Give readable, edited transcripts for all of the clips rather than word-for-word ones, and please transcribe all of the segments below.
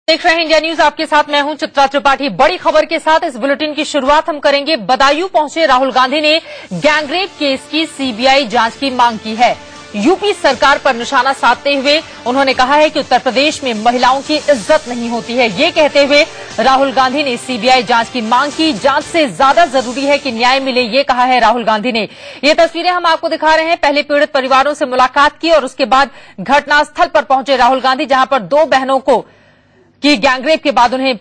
देख रहे हैं इंडिया न्यूज, आपके साथ मैं हूं चित्रा त्रिपाठी। बड़ी खबर के साथ इस बुलेटिन की शुरुआत हम करेंगे। बदायूं पहुंचे राहुल गांधी ने गैंगरेप केस की सीबीआई जांच की मांग की है। यूपी सरकार पर निशाना साधते हुए उन्होंने कहा है कि उत्तर प्रदेश में महिलाओं की इज्जत नहीं होती है। ये कहते हुए राहुल गांधी ने सीबीआई जांच की मांग की। जांच से ज्यादा जरूरी है कि न्याय मिले, ये कहा है राहुल गांधी ने। ये तस्वीरें हम आपको दिखा रहे हैं। पहले पीड़ित परिवारों से मुलाकात की और उसके बाद घटनास्थल पर पहुंचे राहुल गांधी, जहां पर दो बहनों को कि गैंगरेप के बाद उन्हें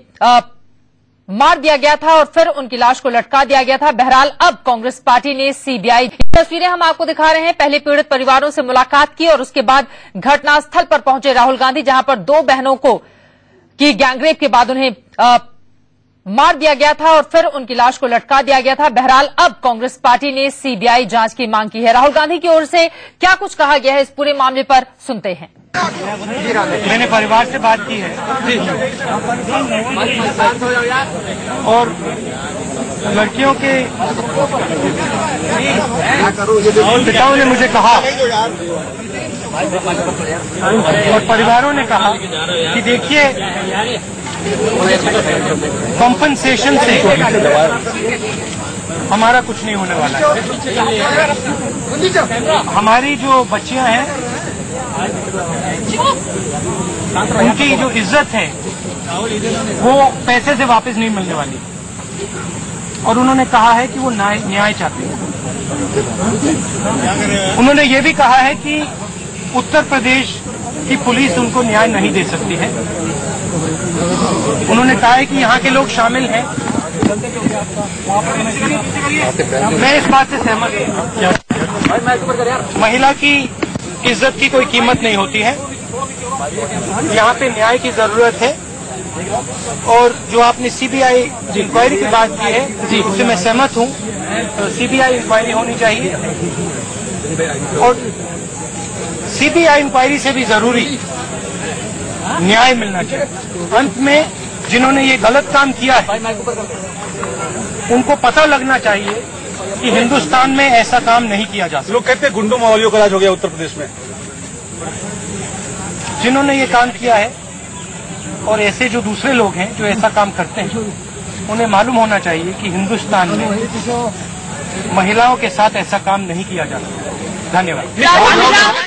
मार दिया गया था और फिर उनकी लाश को लटका दिया गया था। बहरहाल अब कांग्रेस पार्टी ने सीबीआई, तस्वीरें हम आपको दिखा रहे हैं। पहले पीड़ित परिवारों से मुलाकात की और उसके बाद घटनास्थल पर पहुंचे राहुल गांधी, जहां पर दो बहनों को कि गैंगरेप के बाद उन्हें मार दिया गया था और फिर उनकी लाश को लटका दिया गया था। बहरहाल अब कांग्रेस पार्टी ने सीबीआई जांच की मांग की है। राहुल गांधी की ओर से क्या कुछ कहा गया है इस पूरे मामले पर, सुनते हैं। मैंने परिवार से बात की है और लड़कियों के पिताओं ने मुझे कहा और परिवारों ने कहा कि देखिए, कॉम्पनसेशन से हमारा कुछ नहीं होने वाला है। हमारी जो बच्चियां हैं उनकी जो इज्जत है वो पैसे से वापस नहीं मिलने वाली। और उन्होंने कहा है कि वो न्याय चाहते हैं। उन्होंने ये भी कहा है कि उत्तर प्रदेश की पुलिस उनको न्याय नहीं दे सकती है। उन्होंने कहा है कि यहाँ के लोग शामिल हैं। मैं इस बात से सहमत हूँ। महिला की इज्जत की कोई कीमत नहीं होती है। यहाँ पे न्याय की जरूरत है। और जो आपने सीबीआई इंक्वायरी की बात की है जी, उससे मैं सहमत हूँ। तो सीबीआई इंक्वायरी होनी चाहिए और सीबीआई इंक्वायरी से भी जरूरी न्याय मिलना चाहिए। अंत में जिन्होंने ये गलत काम किया है उनको पता लगना चाहिए कि हिंदुस्तान में ऐसा काम नहीं किया जा सकता। लोग कहते हैं गुंडों माओवादियों का राज हो गया उत्तर प्रदेश में। जिन्होंने ये काम किया है और ऐसे जो दूसरे लोग हैं जो ऐसा काम करते हैं, उन्हें मालूम होना चाहिए कि हिंदुस्तान में महिलाओं के साथ ऐसा काम नहीं किया जा सकता। धन्यवाद।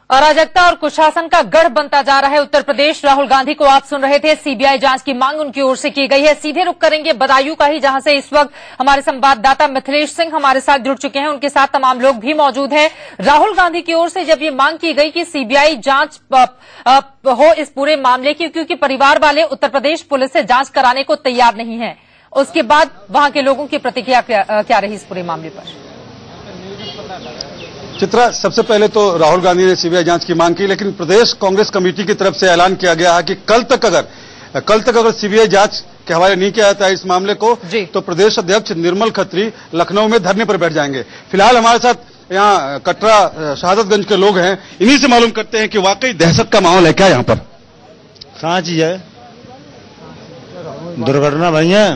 अराजकता और कुशासन का गढ़ बनता जा रहा है उत्तर प्रदेश। राहुल गांधी को आप सुन रहे थे। सीबीआई जांच की मांग उनकी ओर से की गई है। सीधे रुख करेंगे बदायूं का ही, जहां से इस वक्त हमारे संवाददाता मिथिलेश सिंह हमारे साथ जुड़ चुके हैं। उनके साथ तमाम लोग भी मौजूद हैं। राहुल गांधी की ओर से जब ये मांग की गई कि सीबीआई जांच हो इस पूरे मामले की, क्योंकि परिवार वाले उत्तर प्रदेश पुलिस से जांच कराने को तैयार नहीं है, उसके बाद वहां के लोगों की प्रतिक्रिया क्या रही इस पूरे मामले पर? चित्रा, सबसे पहले तो राहुल गांधी ने सीबीआई जांच की मांग की, लेकिन प्रदेश कांग्रेस कमेटी की तरफ से ऐलान किया गया है कि कल तक अगर सीबीआई जांच के हवाले नहीं किया जाता है इस मामले को, तो प्रदेश अध्यक्ष निर्मल खत्री लखनऊ में धरने पर बैठ जाएंगे। फिलहाल हमारे साथ यहाँ कटरा शहादतगंज के लोग हैं, इन्हीं से मालूम करते हैं कि वाकई दहशत का माहौल है क्या यहाँ पर। कहाँ चीज है, दुर्घटना भई है,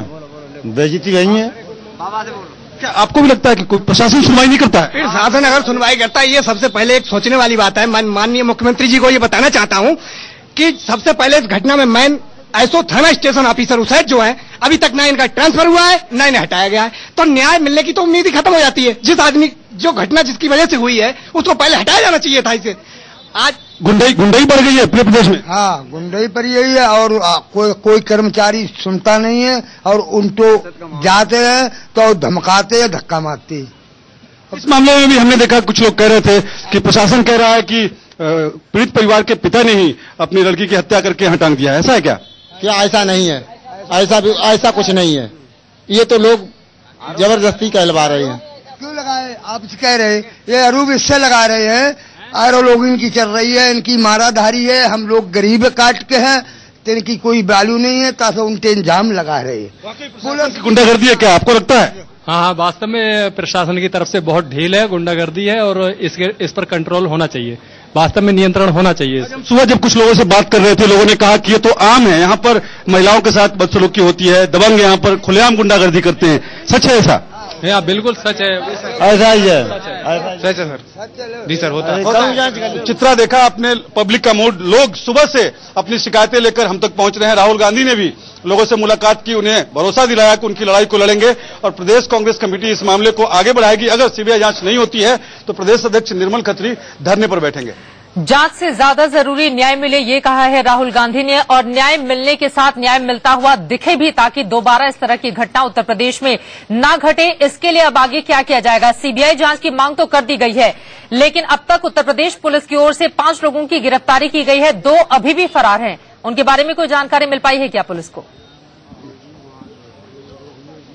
बेइज्जती भई है। क्या आपको भी लगता है कि कोई प्रशासन सुनवाई नहीं करता है? प्रशासन अगर सुनवाई करता है, ये सबसे पहले एक सोचने वाली बात है। माननीय मुख्यमंत्री जी को ये बताना चाहता हूँ कि सबसे पहले इस घटना में मैन ऐसो थाना स्टेशन ऑफिसर उसैद जो है, अभी तक ना इनका ट्रांसफर हुआ है ना इन्हें हटाया गया है। तो न्याय मिलने की तो उम्मीद ही खत्म हो जाती है। जिस आदमी जो घटना जिसकी वजह से हुई है उसको पहले हटाया जाना चाहिए था। इसे आज गुंडाई बढ़ गई है पूरे प्रदेश में। हाँ, गुंडाई बढ़ गई है और कोई कर्मचारी सुनता नहीं है और उनको जाते हैं तो धमकाते हैं, धक्का मारते हैं। इस मामले में भी हमने देखा, कुछ लोग कह रहे थे कि प्रशासन कह रहा है कि पीड़ित परिवार के पिता ने ही अपनी लड़की की हत्या करके यहाँ टांग दिया है। ऐसा है क्या? ऐसा नहीं है, ऐसा कुछ नहीं है। ये तो लोग जबरदस्ती कहलवा रहे हैं। क्यों लगाए आप कह रहे, ये अरूब इससे लगा रहे हैं। आरो लोग इनकी चल रही है, इनकी माराधारी है। हम लोग गरीब काट के हैं, तो इनकी कोई वैल्यू नहीं है, ताकि उनके इंजाम लगा रहे हैं। गुंडागर्दी है क्या, आपको लगता है? हाँ, वास्तव में प्रशासन की तरफ से बहुत ढील है, गुंडागर्दी है और इस पर कंट्रोल होना चाहिए। वास्तव में नियंत्रण होना चाहिए। सुबह जब कुछ लोगों से बात कर रहे थे, लोगों ने कहा कि ये तो आम है, यहाँ पर महिलाओं के साथ बदसलूकी होती है, दबंग यहाँ पर खुलेआम गुंडागर्दी करते हैं। सच है ऐसा? हाँ बिल्कुल सच है, ऐसा ही है, सच है सर। जी सर, होता है। चित्रा देखा आपने पब्लिक का मूड, लोग सुबह से अपनी शिकायतें लेकर हम तक पहुंच रहे हैं। राहुल गांधी ने भी लोगों से मुलाकात की, उन्हें भरोसा दिलाया कि उनकी लड़ाई को लड़ेंगे और प्रदेश कांग्रेस कमेटी इस मामले को आगे बढ़ाएगी। अगर सीबीआई जांच नहीं होती है तो प्रदेश अध्यक्ष निर्मल खत्री धरने पर बैठेंगे। जांच से ज्यादा जरूरी न्याय मिले, ये कहा है राहुल गांधी ने, और न्याय मिलने के साथ न्याय मिलता हुआ दिखे भी, ताकि दोबारा इस तरह की घटना उत्तर प्रदेश में ना घटे। इसके लिए अब आगे क्या किया जाएगा? सीबीआई जांच की मांग तो कर दी गई है, लेकिन अब तक उत्तर प्रदेश पुलिस की ओर से 5 लोगों की गिरफ्तारी की गई है, 2 अभी भी फरार हैं। उनके बारे में कोई जानकारी मिल पाई है क्या पुलिस को?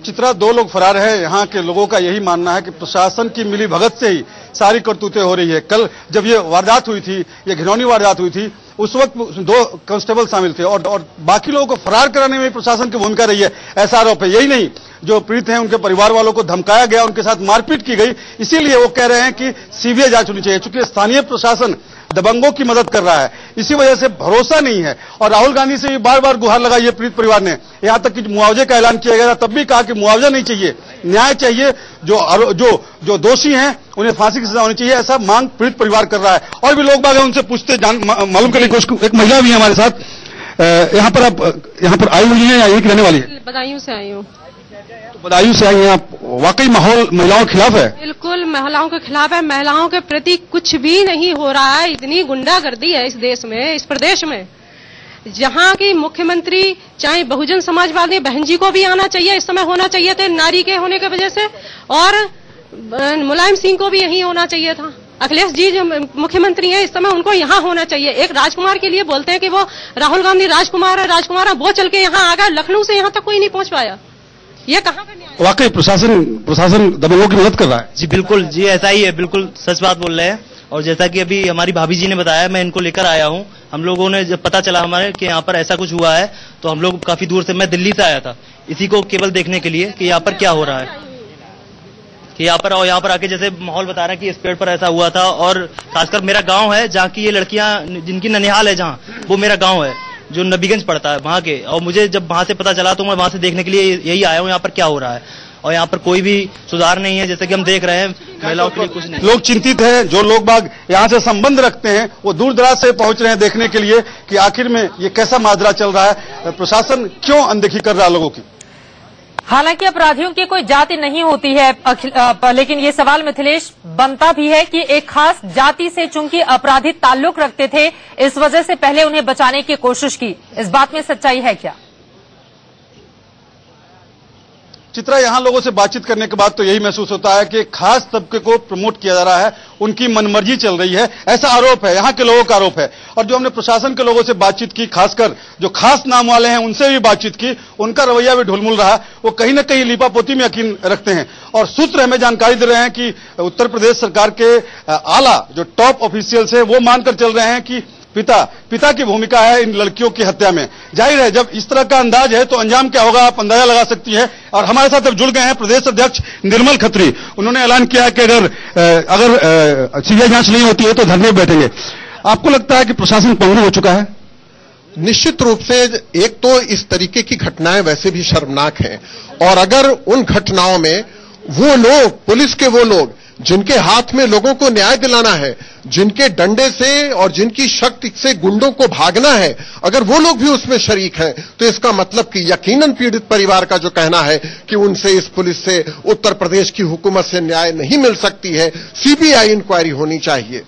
चित्रा, 2 लोग फरार है। यहाँ के लोगों का यही मानना है कि प्रशासन की मिली भगत से ही सारी करतूतें हो रही है। कल जब ये वारदात हुई थी, ये घिनौनी वारदात हुई थी, उस वक्त 2 कांस्टेबल शामिल थे और बाकी लोगों को फरार कराने में प्रशासन की भूमिका रही है, ऐसा आरोप है। यही नहीं, जो पीड़ित हैं उनके परिवार वालों को धमकाया गया, उनके साथ मारपीट की गई। इसीलिए वो कह रहे हैं कि सीबीआई जांच होनी चाहिए, चूंकि स्थानीय प्रशासन दबंगों की मदद कर रहा है, इसी वजह से भरोसा नहीं है। और राहुल गांधी से भी बार बार गुहार लगाई है पीड़ित परिवार ने, यहां तक कि मुआवजे का ऐलान किया गया, तब भी कहा कि मुआवजा नहीं चाहिए, न्याय चाहिए, जो दोषी हैं उन्हें फांसी की सजा होनी चाहिए, ऐसा मांग पीड़ित परिवार कर रहा है। और भी लोग बाग हैं, उनसे पूछते मालूम करने की कोशिश। एक महिला भी है हमारे साथ। यहाँ पर आप यहाँ पर आई हुई है या यहीं की रहने वाली है? बदायूं से आई हूँ। बदायूं से आई हैं आप, वाकई माहौल महिलाओं के खिलाफ है? बिल्कुल महिलाओं के खिलाफ है, महिलाओं के प्रति कुछ भी नहीं हो रहा है। इतनी गुंडागर्दी है इस देश में, इस प्रदेश में, जहाँ की मुख्यमंत्री चाहे बहुजन समाजवादी बहन जी को भी आना चाहिए, इस समय होना चाहिए थे नारी के होने की वजह से, और मुलायम सिंह को भी यहीं होना चाहिए था। अखिलेश जी जो मुख्यमंत्री हैं इस समय, उनको यहाँ होना चाहिए। एक राजकुमार के लिए बोलते हैं कि वो राहुल गांधी राजकुमार है, राजकुमार है, वो चल के यहाँ आ गया, लखनऊ से यहाँ तक कोई नहीं पहुंच पाया। ये कहाँ का न्याय? वाकई प्रशासन दबंगों की मदद कर रहा है। जी बिल्कुल, जी ऐसा ही है, बिल्कुल सच बात बोल रहे हैं। और जैसा कि अभी हमारी भाभी जी ने बताया, मैं इनको लेकर आया हूँ। हम लोगों ने जब पता चला हमारे कि यहाँ पर ऐसा कुछ हुआ है, तो हम लोग काफी दूर से, मैं दिल्ली से आया था इसी को केवल देखने के लिए कि यहाँ पर क्या हो रहा है, कि यहाँ पर आके जैसे माहौल बता रहे हैं कि इस पेड़ पर ऐसा हुआ था। और खासकर मेरा गाँव है जहाँ की ये लड़कियां, जिनकी ननिहाल है जहाँ, वो मेरा गाँव है जो नबीगंज पड़ता है वहां के। और मुझे जब वहां से पता चला तो मैं वहां से देखने के लिए यही आया हूँ यहाँ पर क्या हो रहा है। और यहाँ पर कोई भी सुधार नहीं है, जैसे कि हम देख रहे हैं, महिलाओं के लिए कुछ नहीं। लोग चिंतित हैं, जो लोग बाग यहाँ से संबंध रखते हैं वो दूर दराज से पहुंच रहे हैं देखने के लिए कि आखिर में ये कैसा माजरा चल रहा है, प्रशासन क्यों अनदेखी कर रहा है लोगों की। हालांकि अपराधियों की कोई जाति नहीं होती है, लेकिन ये सवाल मिथिलेश बनता भी है कि एक खास जाति से चूंकि अपराधी ताल्लुक रखते थे, इस वजह से पहले उन्हें बचाने की कोशिश की। इस बात में सच्चाई है क्या? चित्रा, यहां लोगों से बातचीत करने के बाद तो यही महसूस होता है कि खास तबके को प्रमोट किया जा रहा है, उनकी मनमर्जी चल रही है, ऐसा आरोप है, यहां के लोगों का आरोप है। और जो हमने प्रशासन के लोगों से बातचीत की, खासकर जो खास नाम वाले हैं उनसे भी बातचीत की, उनका रवैया भी ढुलमुल रहा। वो कहीं न कहीं लीपापोती में यकीन रखते हैं। और सूत्र हमें जानकारी दे रहे हैं कि उत्तर प्रदेश सरकार के आला जो टॉप ऑफिशियल्स है वो मानकर चल रहे हैं कि पिता की भूमिका है इन लड़कियों की हत्या में। जाहिर है, जब इस तरह का अंदाज है तो अंजाम क्या होगा आप अंदाजा लगा सकती है। और हमारे साथ अब जुड़ गए हैं प्रदेश अध्यक्ष निर्मल खत्री। उन्होंने ऐलान किया है कि अगर सीबीआई जांच नहीं होती है तो धरने बैठेंगे। आपको लगता है कि प्रशासन पंगु हो चुका है? निश्चित रूप से एक तो इस तरीके की घटनाएं वैसे भी शर्मनाक हैं, और अगर उन घटनाओं में वो लोग, पुलिस के वो लोग जिनके हाथ में लोगों को न्याय दिलाना है, जिनके डंडे से और जिनकी शक्ति से गुंडों को भागना है, अगर वो लोग भी उसमें शरीक हैं, तो इसका मतलब कि यकीनन पीड़ित परिवार का जो कहना है कि उनसे, इस पुलिस से, उत्तर प्रदेश की हुकूमत से न्याय नहीं मिल सकती है, सीबीआई इंक्वायरी होनी चाहिए।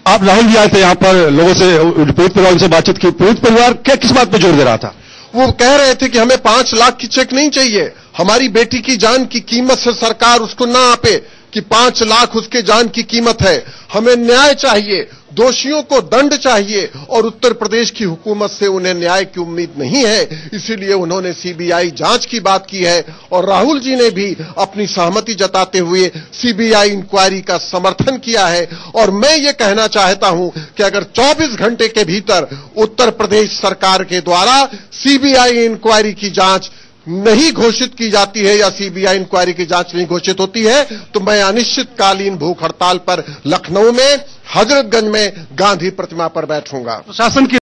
आप राहुल जी आए थे यहाँ पर, लोगों से, पीड़ित परिवार से बातचीत की, पीड़ित परिवार क्या किस बात पर जोर दे रहा था? वो कह रहे थे कि हमें 5 लाख की चेक नहीं चाहिए, हमारी बेटी की जान की कीमत से सरकार उसको ना आपे कि 5 लाख उसके जान की कीमत है, हमें न्याय चाहिए, दोषियों को दंड चाहिए, और उत्तर प्रदेश की हुकूमत से उन्हें न्याय की उम्मीद नहीं है, इसीलिए उन्होंने सीबीआई जांच की बात की है। और राहुल जी ने भी अपनी सहमति जताते हुए सीबीआई इंक्वायरी का समर्थन किया है। और मैं ये कहना चाहता हूं कि अगर 24 घंटे के भीतर उत्तर प्रदेश सरकार के द्वारा सीबीआई इंक्वायरी की जांच नहीं घोषित की जाती है या सीबीआई इंक्वायरी की जांच नहीं घोषित होती है, तो मैं अनिश्चितकालीन भूख हड़ताल पर लखनऊ में, हजरतगंज में गांधी प्रतिमा पर बैठूंगा। प्रशासन की